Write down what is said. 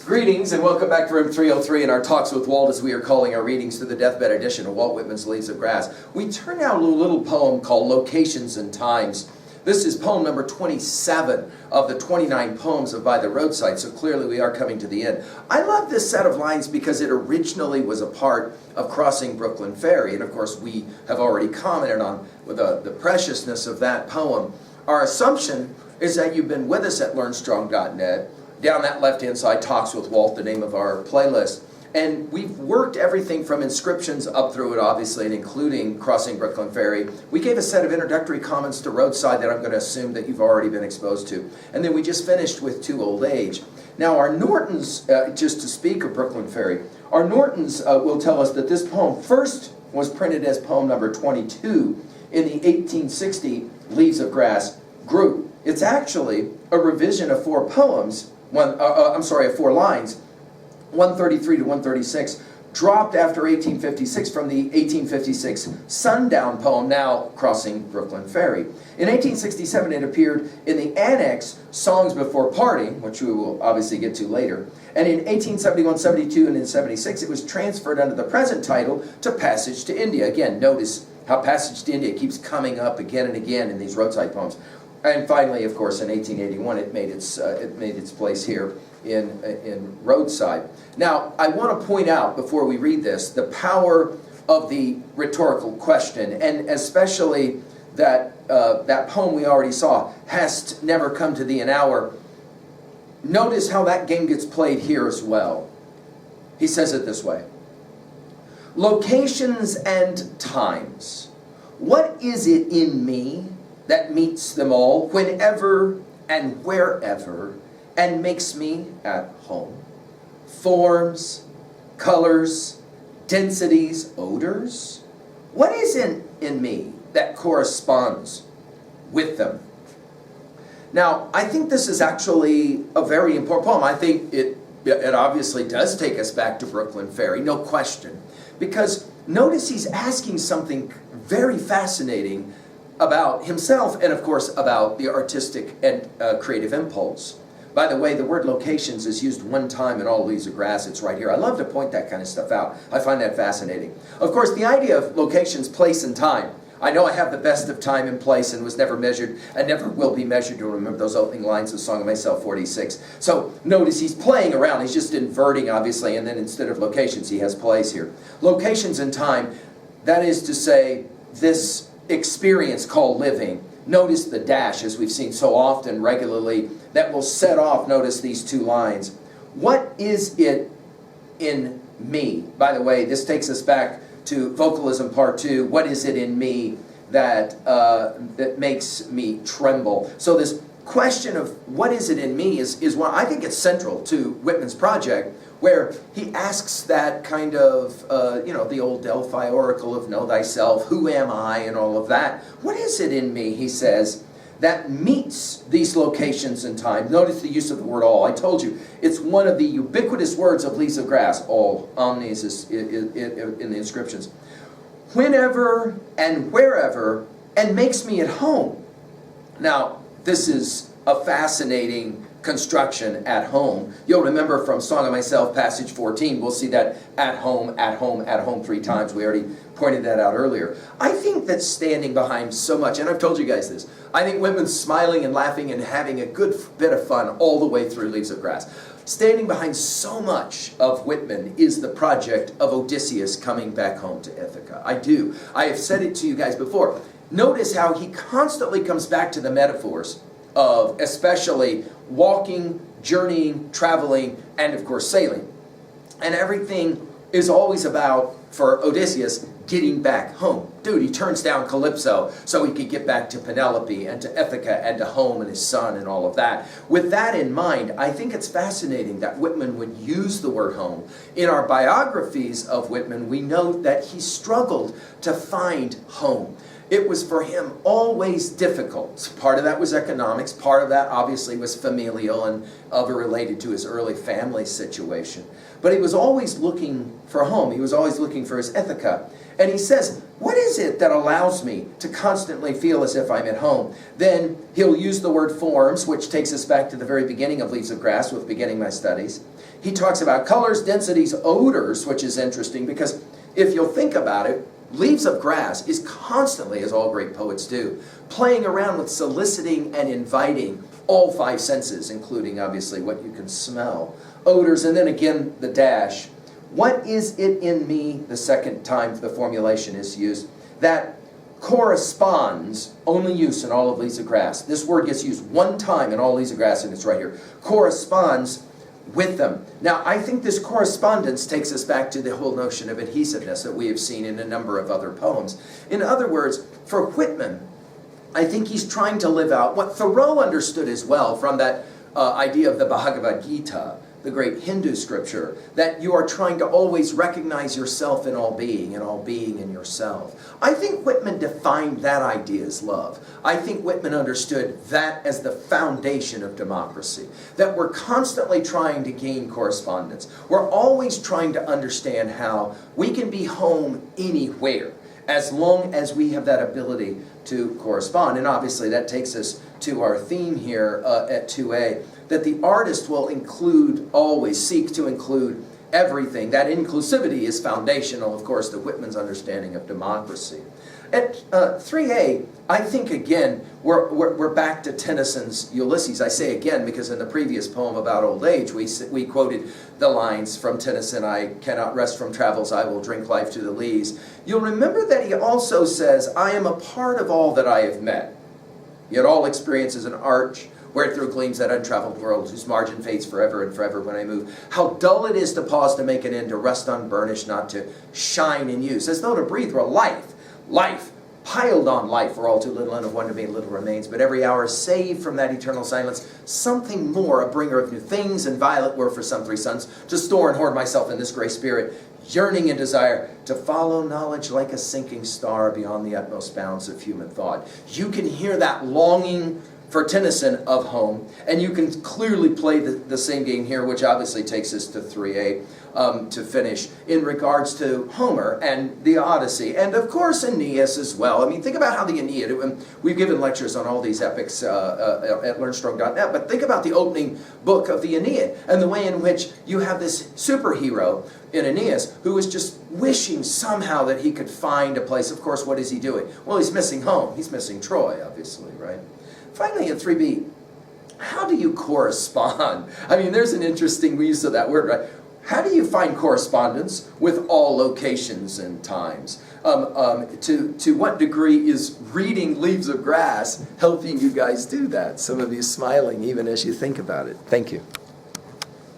Greetings and welcome back to room 303 in our Talks with Walt, as we are calling our readings through the deathbed edition of Walt Whitman's Leaves of Grass. We turn now to a little poem called Locations and Times. This is poem number 27 of the 29 poems of By the Roadside, so clearly we are coming to the end. I love this set of lines because it originally was a part of Crossing Brooklyn Ferry, and of course we have already commented on the preciousness of that poem. Our assumption is that you've been with us at LearnStrong.net. Down that left-hand side, Talks with Walt, the name of our playlist. And we've worked everything from inscriptions up through it, obviously, and including Crossing Brooklyn Ferry. We gave a set of introductory comments to Roadside that I'm going to assume that you've already been exposed to. And then we just finished with To Old Age. Now, our Nortons, just to speak of Brooklyn Ferry, our Nortons will tell us that this poem first was printed as poem number 22 in the 1860 Leaves of Grass group. It's actually a revision of four poems. Of 4 lines, 133 to 136, dropped after 1856 from the 1856 Sundown poem, now Crossing Brooklyn Ferry. In 1867, it appeared in the annex Songs Before Parting, which we will obviously get to later. And in 1871, 72, and in 76, it was transferred under the present title to Passage to India. Again, notice how Passage to India keeps coming up again and again in these roadside poems. And finally, of course, in 1881, it made its place here in Roadside. Now, I want to point out, before we read this, the power of the rhetorical question, and especially that that poem we already saw, Hast Never Come to Thee an Hour. Notice how that game gets played here as well. He says it this way: locations and times. What is it in me that meets them all, whenever and wherever, and makes me at home? Forms, colors, densities, odors. What is in me that corresponds with them? Now, I think this is actually a very important poem. I think it obviously does take us back to Brooklyn Ferry, no question. Because notice he's asking something very fascinating about himself and, of course, about the artistic and creative impulse. By the way, the word locations is used one time in all Leaves of Grass. It's right here. I love to point that kind of stuff out. I find that fascinating. Of course, the idea of locations, place, and time. I know I have the best of time and place and was never measured and never will be measured. You'll remember those opening lines of Song of Myself 46. So notice he's playing around. He's just inverting, obviously, and then instead of locations, he has place here. Locations and time, that is to say, this experience called living. Notice the dash, as we've seen so often regularly, that will set off, notice these two lines. What is it in me? By the way, this takes us back to vocalism part 2. What is it in me that makes me tremble? So this question of what is it in me is one, I think it's central to Whitman's project, where he asks that kind of, the old Delphi oracle of know thyself, who am I, and all of that. What is it in me, he says, that meets these locations and time? Notice the use of the word all. I told you, it's one of the ubiquitous words of Leaves of Grass, all. Omnes is in the inscriptions. Whenever and wherever, and makes me at home. Now, this is a fascinating construction, at home. You'll remember from Song of Myself, passage 14, we'll see that at home, at home, at home 3 times. We already pointed that out earlier. I think that standing behind so much, and I've told you guys this, I think Whitman's smiling and laughing and having a good bit of fun all the way through Leaves of Grass. Standing behind so much of Whitman is the project of Odysseus coming back home to Ithaca. I do. I have said it to you guys before. Notice how he constantly comes back to the metaphors of especially walking, journeying, traveling, and of course sailing. And everything is always about, for Odysseus, getting back home. Dude, he turns down Calypso so he could get back to Penelope and to Ithaca and to home and his son and all of that. With that in mind, I think it's fascinating that Whitman would use the word home. In our biographies of Whitman, we note that he struggled to find home. It was for him always difficult. Part of that was economics. Part of that obviously was familial and related to his early family situation. But he was always looking for home. He was always looking for his Ithaca. And he says, what is it that allows me to constantly feel as if I'm at home? Then he'll use the word forms, which takes us back to the very beginning of Leaves of Grass with beginning my studies. He talks about colors, densities, odors, which is interesting because if you'll think about it, Leaves of Grass is constantly, as all great poets do, playing around with soliciting and inviting all five senses, including obviously what you can smell, odors, and then again the dash. What is it in me, the second time the formulation is used, that corresponds, only use in all of Leaves of Grass. This word gets used one time in all Leaves of Grass, and it's right here. Corresponds with them. Now, I think this correspondence takes us back to the whole notion of adhesiveness that we have seen in a number of other poems. In other words, for Whitman, I think he's trying to live out what Thoreau understood as well from that idea of the Bhagavad Gita, the great Hindu scripture, that you are trying to always recognize yourself in all being and all being in yourself. I think Whitman defined that idea as love. I think Whitman understood that as the foundation of democracy, that we're constantly trying to gain correspondence. We're always trying to understand how we can be home anywhere as long as we have that ability to correspond. And obviously that takes us to our theme here at 2A, that the artist will include, always seek to include everything. That inclusivity is foundational, of course, to Whitman's understanding of democracy. At 3A, I think again, we're back to Tennyson's Ulysses. I say again because in the previous poem about old age, we quoted the lines from Tennyson, I cannot rest from travels, I will drink life to the lees. You'll remember that he also says, I am a part of all that I have met. Yet all experience is an arch, where through gleams that untraveled world, whose margin fades forever and forever when I move. How dull it is to pause to make an end, to rest unburnished, not to shine in use. As though to breathe were life, life, piled on life, for all too little, and of one to me little remains. But every hour saved from that eternal silence, something more, a bringer of new things, and violet were for some 3 suns, to store and hoard myself in this grey spirit, yearning and desire to follow knowledge like a sinking star beyond the utmost bounds of human thought. You can hear that longing for Tennyson of home, and you can clearly play the same game here, which obviously takes us to 3A to finish, in regards to Homer and the Odyssey, and of course Aeneas as well. I mean, think about how the Aeneid, we've given lectures on all these epics at learnstrong.net, but think about the opening book of the Aeneid, and the way in which you have this superhero in Aeneas who is just wishing somehow that he could find a place. Of course, what is he doing? Well, he's missing home. He's missing Troy, obviously, right? Finally, in 3B, how do you correspond? I mean, there's an interesting use of that word, right? How do you find correspondence with all locations and times? To what degree is reading Leaves of Grass helping you guys do that? Some of you smiling even as you think about it. Thank you.